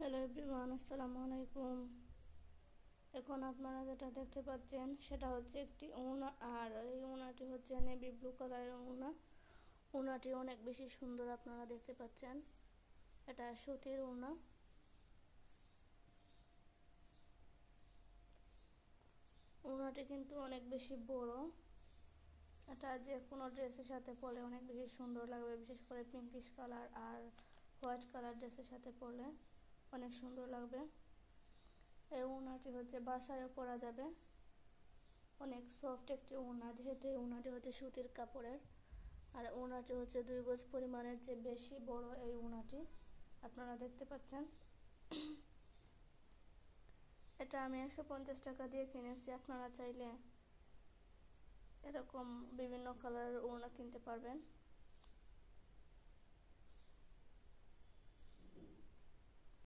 Hello everyone, আসসালামু আলাইকুম। এখন আপনারা যেটা দেখতে পাচ্ছেন সেটা হচ্ছে একটি ওড়না, আর এই ওড়নাটি হচ্ছে নেভি ব্লু কালারের ওড়না। ওড়নাটি অনেক বেশি সুন্দর, আপনারা দেখতে পাচ্ছেন। এটা সুতির ওড়না। ওড়নাটি কিন্তু অনেক বেশি বড়। এটা যে কোনো ড্রেসের সাথে পরলে অনেক বেশি সুন্দর লাগবে, বিশেষ করে পিঙ্কিশ কালার আর হোয়াইট কালার ড্রেসের সাথে পরলে অনেক সুন্দর লাগবে। এই ওড়নাটি হচ্ছে বাসায়ও পরা যাবে। অনেক সফট একটি ওড়না, যেহেতু এই ওড়নাটি হচ্ছে সুতির কাপড়ের। আর ওড়নাটি হচ্ছে 2 গজ পরিমাণের চেয়ে বেশি বড় এই ওড়নাটি, আপনারা দেখতে পাচ্ছেন। এটা আমি 150 টাকা দিয়ে কিনেছি। আপনারা চাইলে এরকম বিভিন্ন কালারের ওড়না কিনতে পারবেন।